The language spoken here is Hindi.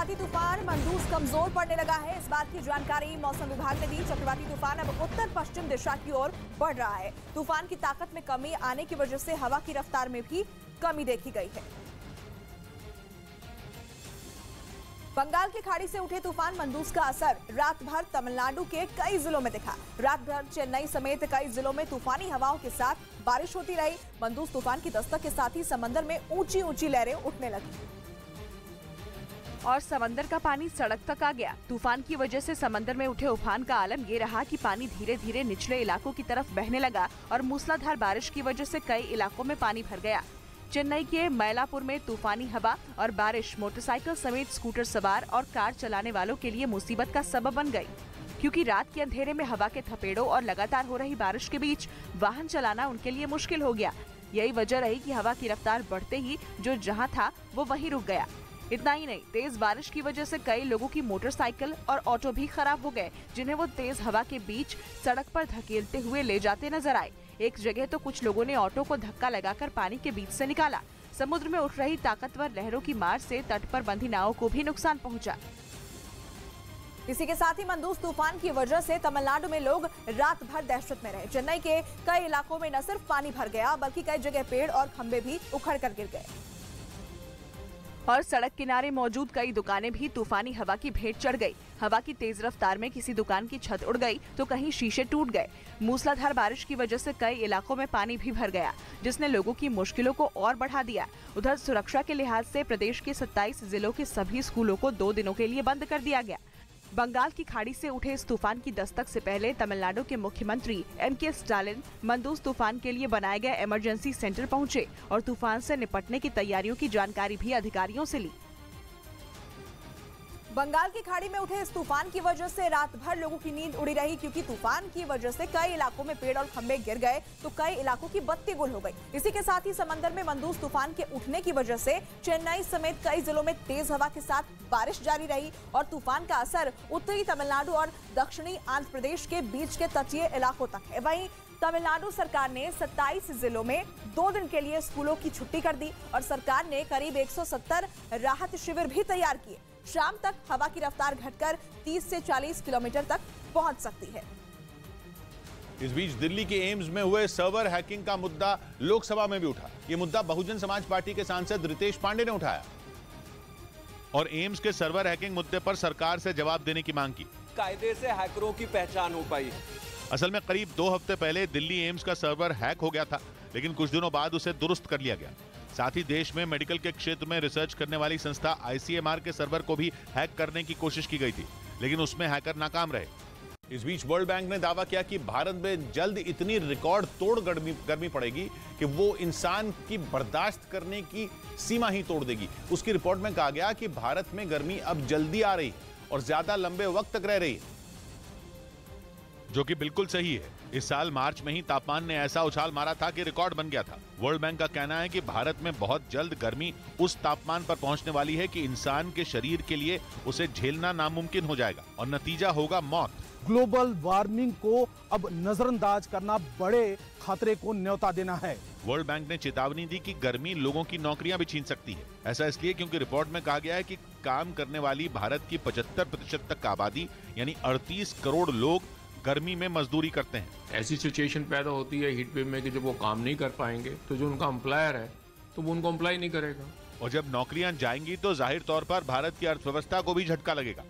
चक्रवाती तूफान मंदूस कमजोर पड़ने लगा है। इस बात की जानकारी मौसम विभाग ने दी। चक्रवाती तूफान अब उत्तर पश्चिम दिशा की ओर बढ़ रहा है। तूफान की ताकत में कमी आने की वजह से हवा की रफ्तार में भी कमी देखी गई है। बंगाल की खाड़ी से उठे तूफान मंदूस का असर रात भर तमिलनाडु के कई जिलों में दिखा। रात भर चेन्नई समेत कई जिलों में तूफानी हवाओं के साथ बारिश होती रही। मंदूस तूफान की दस्तक के साथ ही समंदर में ऊंची ऊंची लहरें उठने लगी और समंदर का पानी सड़क तक आ गया। तूफान की वजह से समंदर में उठे उफान का आलम ये रहा कि पानी धीरे धीरे निचले इलाकों की तरफ बहने लगा और मूसलाधार बारिश की वजह से कई इलाकों में पानी भर गया। चेन्नई के मैलापुर में तूफानी हवा और बारिश मोटरसाइकिल समेत स्कूटर सवार और कार चलाने वालों के लिए मुसीबत का सबब बन गई, क्योंकि रात के अंधेरे में हवा के थपेड़ों और लगातार हो रही बारिश के बीच वाहन चलाना उनके लिए मुश्किल हो गया। यही वजह रही कि हवा की रफ्तार बढ़ते ही जो जहां था वो वहीं रुक गया। इतना ही नहीं, तेज बारिश की वजह से कई लोगों की मोटरसाइकिल और ऑटो भी खराब हो गए, जिन्हें वो तेज हवा के बीच सड़क पर धकेलते हुए ले जाते नजर आए। एक जगह तो कुछ लोगों ने ऑटो को धक्का लगाकर पानी के बीच से निकाला। समुद्र में उठ रही ताकतवर लहरों की मार से तट पर बंधी नावों को भी नुकसान पहुंचा। इसी के साथ ही मंदूस तूफान की वजह से तमिलनाडु में लोग रात भर दहशत में रहे। चेन्नई के कई इलाकों में न सिर्फ पानी भर गया, बल्कि कई जगह पेड़ और खंभे भी उखड़ कर गिर गए और सड़क किनारे मौजूद कई दुकानें भी तूफानी हवा की भेंट चढ़ गई। हवा की तेज रफ्तार में किसी दुकान की छत उड़ गई तो कहीं शीशे टूट गए। मूसलाधार बारिश की वजह से कई इलाकों में पानी भी भर गया, जिसने लोगों की मुश्किलों को और बढ़ा दिया। उधर सुरक्षा के लिहाज से प्रदेश के 27 जिलों के सभी स्कूलों को 2 दिनों के लिए बंद कर दिया गया। बंगाल की खाड़ी से उठे इस तूफान की दस्तक से पहले तमिलनाडु के मुख्यमंत्री M.K. स्टालिन मंदूस तूफान के लिए बनाए गए इमरजेंसी सेंटर पहुंचे और तूफान से निपटने की तैयारियों की जानकारी भी अधिकारियों से ली। बंगाल की खाड़ी में उठे इस तूफान की वजह से रात भर लोगों की नींद उड़ी रही, क्योंकि तूफान की वजह से कई इलाकों में पेड़ और खंभे गिर गए तो कई इलाकों की बत्ती गुल हो गई। इसी के साथ ही समंदर में मंदूस तूफान के उठने की वजह से चेन्नई समेत कई जिलों में तेज हवा के साथ बारिश जारी रही और तूफान का असर उत्तरी तमिलनाडु और दक्षिणी आंध्र प्रदेश के बीच के तटीय इलाकों तक है। वहीं तमिलनाडु सरकार ने 27 जिलों में 2 दिन के लिए स्कूलों की छुट्टी कर दी और सरकार ने करीब 170 राहत शिविर भी तैयार किए। शाम तक हवा की रफ्तार घटकर 30 से 40 किलोमीटर तक पहुंच सकती है। इस बीच दिल्ली के एम्स में हुए सर्वर हैकिंग का मुद्दा लोकसभा में भी उठा। ये मुद्दा बहुजन समाज पार्टी के सांसद रितेश पांडे ने उठाया और एम्स के सर्वर हैकिंग मुद्दे पर सरकार से जवाब देने की मांग की। कायदे से हैकरों की पहचान हो पाई। असल में करीब 2 हफ्ते पहले दिल्ली एम्स का सर्वर हैक हो गया था, लेकिन कुछ दिनों बाद उसे दुरुस्त कर लिया गया। साथ ही देश में मेडिकल के क्षेत्र में रिसर्च करने वाली संस्था ICMR के सर्वर को भी हैक करने की कोशिश की गई थी, लेकिन उसमें हैकर नाकाम रहे। इस बीच वर्ल्ड बैंक ने दावा किया कि भारत में जल्द इतनी रिकॉर्ड तोड़ गर्मी पड़ेगी कि वो इंसान की बर्दाश्त करने की सीमा ही तोड़ देगी। उसकी रिपोर्ट में कहा गया कि भारत में गर्मी अब जल्दी आ रही है और ज्यादा लंबे वक्त तक रह रही है, जो कि बिल्कुल सही है। इस साल मार्च में ही तापमान ने ऐसा उछाल मारा था कि रिकॉर्ड बन गया था। वर्ल्ड बैंक का कहना है कि भारत में बहुत जल्द गर्मी उस तापमान पर पहुंचने वाली है कि इंसान के शरीर के लिए उसे झेलना नामुमकिन हो जाएगा और नतीजा होगा मौत। ग्लोबल वार्मिंग को अब नजरअंदाज करना बड़े खतरे को न्योता देना है। वर्ल्ड बैंक ने चेतावनी दी कि गर्मी लोगों की नौकरियां भी छीन सकती है। ऐसा इसलिए क्योंकि रिपोर्ट में कहा गया है कि काम करने वाली भारत की 75% तक आबादी यानी 38 करोड़ लोग गर्मी में मजदूरी करते हैं। ऐसी सिचुएशन पैदा होती है हीट वेव में कि जब वो काम नहीं कर पाएंगे तो जो उनका एम्प्लॉयर है तो वो उनको एम्प्लॉय नहीं करेगा और जब नौकरियां जाएंगी तो जाहिर तौर पर भारत की अर्थव्यवस्था को भी झटका लगेगा।